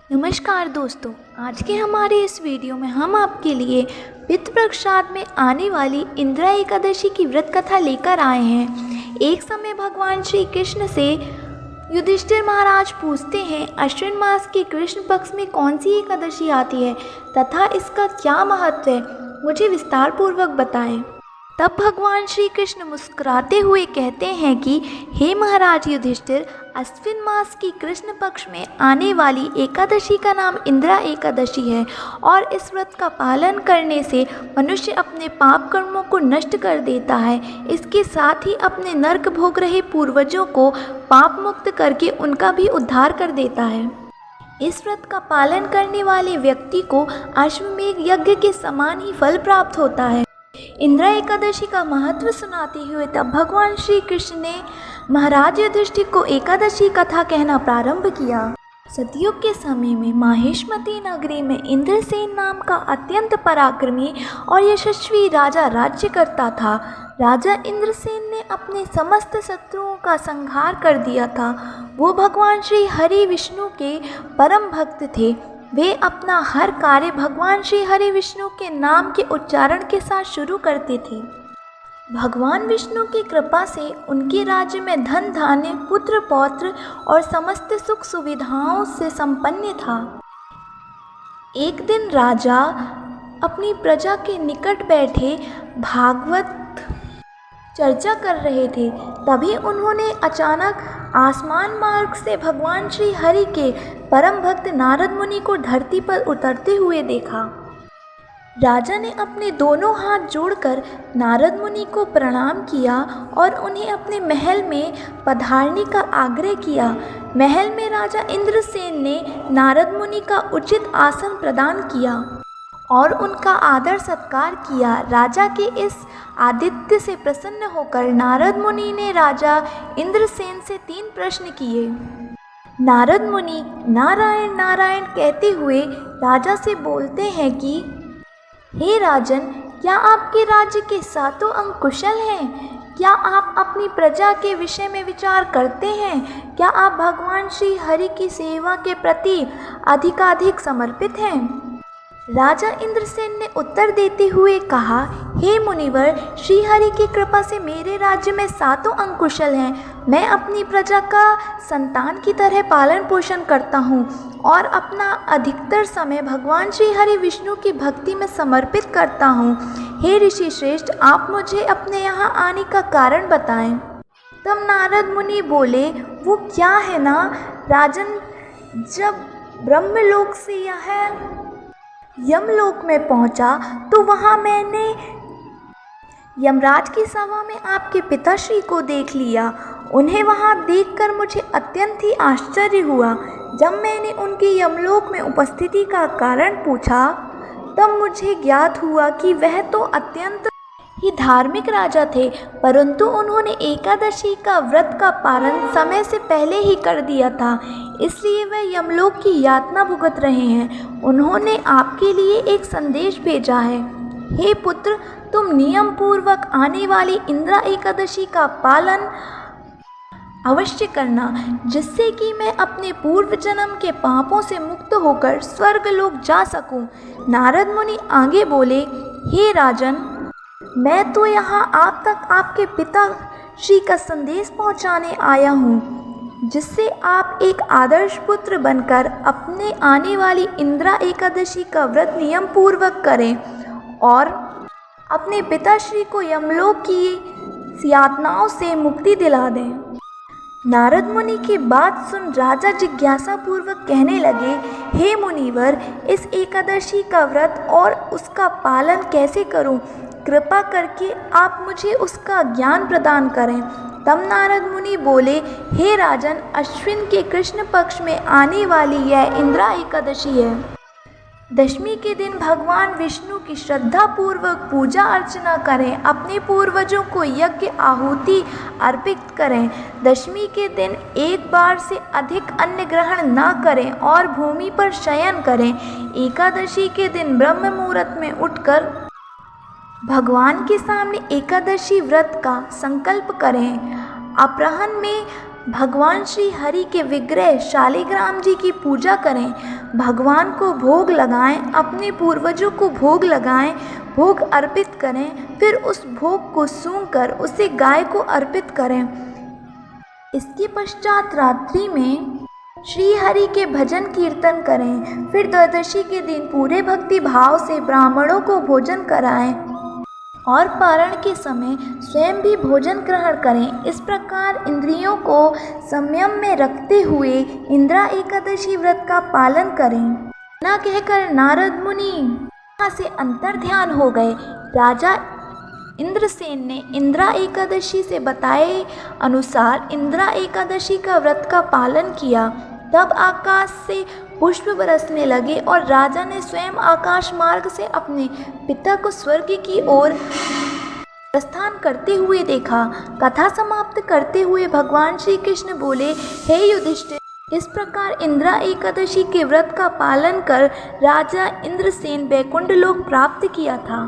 नमस्कार दोस्तों, आज के हमारे इस वीडियो में हम आपके लिए पितृपक्षाद में आने वाली इंदिरा एकादशी की व्रत कथा लेकर आए हैं। एक समय भगवान श्री कृष्ण से युधिष्ठिर महाराज पूछते हैं, अश्विन मास के कृष्ण पक्ष में कौन सी एकादशी आती है तथा इसका क्या महत्व है, मुझे विस्तार पूर्वक बताएं। तब भगवान श्री कृष्ण मुस्कुराते हुए कहते हैं कि हे महाराज युधिष्ठिर, अश्विन मास की कृष्ण पक्ष में आने वाली एकादशी का नाम इंदिरा एकादशी है और इस व्रत का पालन करने से मनुष्य अपने पाप कर्मों को नष्ट कर देता है। इसके साथ ही अपने नरक भोग रहे पूर्वजों को पाप मुक्त करके उनका भी उद्धार कर देता है। इस व्रत का पालन करने वाले व्यक्ति को अश्वमेध यज्ञ के समान ही फल प्राप्त होता है। इंदिरा एकादशी का महत्व सुनाते हुए तब भगवान श्री कृष्ण ने महाराज युधिष्ठिर को एकादशी कथा कहना प्रारंभ किया। सतयुग के समय में माहेश्मती नगरी में इंद्रसेन नाम का अत्यंत पराक्रमी और यशस्वी राजा राज्य करता था। राजा इंद्रसेन ने अपने समस्त शत्रुओं का संहार कर दिया था। वो भगवान श्री हरि विष्णु के परम भक्त थे। वे अपना हर कार्य भगवान श्री हरि विष्णु के नाम के उच्चारण के साथ शुरू करते थे। भगवान विष्णु की कृपा से उनके राज्य में धन धान्य, पुत्र पौत्र और समस्त सुख सुविधाओं से संपन्न था। एक दिन राजा अपनी प्रजा के निकट बैठे भागवत चर्चा कर रहे थे। तभी उन्होंने अचानक आसमान मार्ग से भगवान श्री हरि के परम भक्त नारद मुनि को धरती पर उतरते हुए देखा। राजा ने अपने दोनों हाथ जोड़कर नारद मुनि को प्रणाम किया और उन्हें अपने महल में पधारने का आग्रह किया। महल में राजा इंद्रसेन ने नारद मुनि का उचित आसन प्रदान किया और उनका आदर सत्कार किया। राजा के इस आतिथ्य से प्रसन्न होकर नारद मुनि ने राजा इंद्रसेन से 3 प्रश्न किए। नारद मुनि नारायण नारायण कहते हुए राजा से बोलते हैं कि हे राजन, क्या आपके राज्य के सातों अंग कुशल हैं? क्या आप अपनी प्रजा के विषय में विचार करते हैं? क्या आप भगवान श्री हरि की सेवा के प्रति अधिकाधिक समर्पित हैं? राजा इंद्रसेन ने उत्तर देते हुए कहा, हे मुनिवर, श्री हरि की कृपा से मेरे राज्य में सातों अंग कुशल हैं। मैं अपनी प्रजा का संतान की तरह पालन पोषण करता हूँ और अपना अधिकतर समय भगवान श्री हरि विष्णु की भक्ति में समर्पित करता हूँ। हे ऋषि श्रेष्ठ, आप मुझे अपने यहाँ आने का कारण बताएं। तब नारद मुनि बोले, वो क्या है ना राजन, जब ब्रह्मलोक से यह यमलोक में पहुंचा तो वहां मैंने यमराज की सभा में आपके पिताश्री को देख लिया। उन्हें वहां देखकर मुझे अत्यंत ही आश्चर्य हुआ। जब मैंने उनकी यमलोक में उपस्थिति का कारण पूछा तब मुझे ज्ञात हुआ कि वह तो अत्यंत ही धार्मिक राजा थे, परंतु उन्होंने एकादशी का व्रत का पालन समय से पहले ही कर दिया था, इसलिए वह यमलोक की यातना भुगत रहे हैं। उन्होंने आपके लिए एक संदेश भेजा है। हे पुत्र, तुम नियम पूर्वक आने वाली इंदिरा एकादशी का पालन अवश्य करना, जिससे कि मैं अपने पूर्व जन्म के पापों से मुक्त होकर स्वर्ग लोक जा सकूं। नारद मुनि आगे बोले, हे राजन, मैं तो यहाँ आप तक आपके पिता श्री का संदेश पहुँचाने आया हूँ, जिससे आप एक आदर्श पुत्र बनकर अपने आने वाली इंदिरा एकादशी का व्रत नियम पूर्वक करें और अपने पिताश्री को यमलोक की यातनाओं से मुक्ति दिला दें। नारद मुनि की बात सुन राजा जिज्ञासा पूर्वक कहने लगे, हे मुनिवर, इस एकादशी का व्रत और उसका पालन कैसे करूं? कृपा करके आप मुझे उसका ज्ञान प्रदान करें। तब नारद मुनि बोले, हे राजन, अश्विन के कृष्ण पक्ष में आने वाली यह इंदिरा एकादशी है। दशमी के दिन भगवान विष्णु की श्रद्धा पूर्वक पूजा अर्चना करें, अपने पूर्वजों को यज्ञ आहुति अर्पित करें। दशमी के दिन एक बार से अधिक अन्न ग्रहण न करें और भूमि पर शयन करें। एकादशी के दिन ब्रह्म मुहूर्त में उठकर भगवान के सामने एकादशी व्रत का संकल्प करें। अपराह्न में भगवान श्री हरि के विग्रह शालिग्राम जी की पूजा करें। भगवान को भोग लगाएं, अपने पूर्वजों को भोग लगाएं, भोग अर्पित करें, फिर उस भोग को सूंघकर उसे गाय को अर्पित करें। इसके पश्चात रात्रि में श्री हरि के भजन कीर्तन करें। फिर द्वादशी के दिन पूरे भक्ति भाव से ब्राह्मणों को भोजन कराएं और पारण के समय स्वयं भी भोजन ग्रहण करें। इस प्रकार इंद्रियों को संयम में रखते हुए इंद्रा एकादशी व्रत का पालन करें। न कहकर नारद मुनि यहाँ से अंतर ध्यान हो गए। राजा इंद्रसेन ने इंद्रा एकादशी से बताए अनुसार इंद्रा एकादशी का व्रत का पालन किया। तब आकाश से पुष्प बरसने लगे और राजा ने स्वयं आकाश मार्ग से अपने पिता को स्वर्ग की ओर प्रस्थान करते हुए देखा। कथा समाप्त करते हुए भगवान श्री कृष्ण बोले, हे युधिष्ठिर, इस प्रकार इंद्रा एकादशी के व्रत का पालन कर राजा इंद्रसेन वैकुंठ लोक प्राप्त किया था।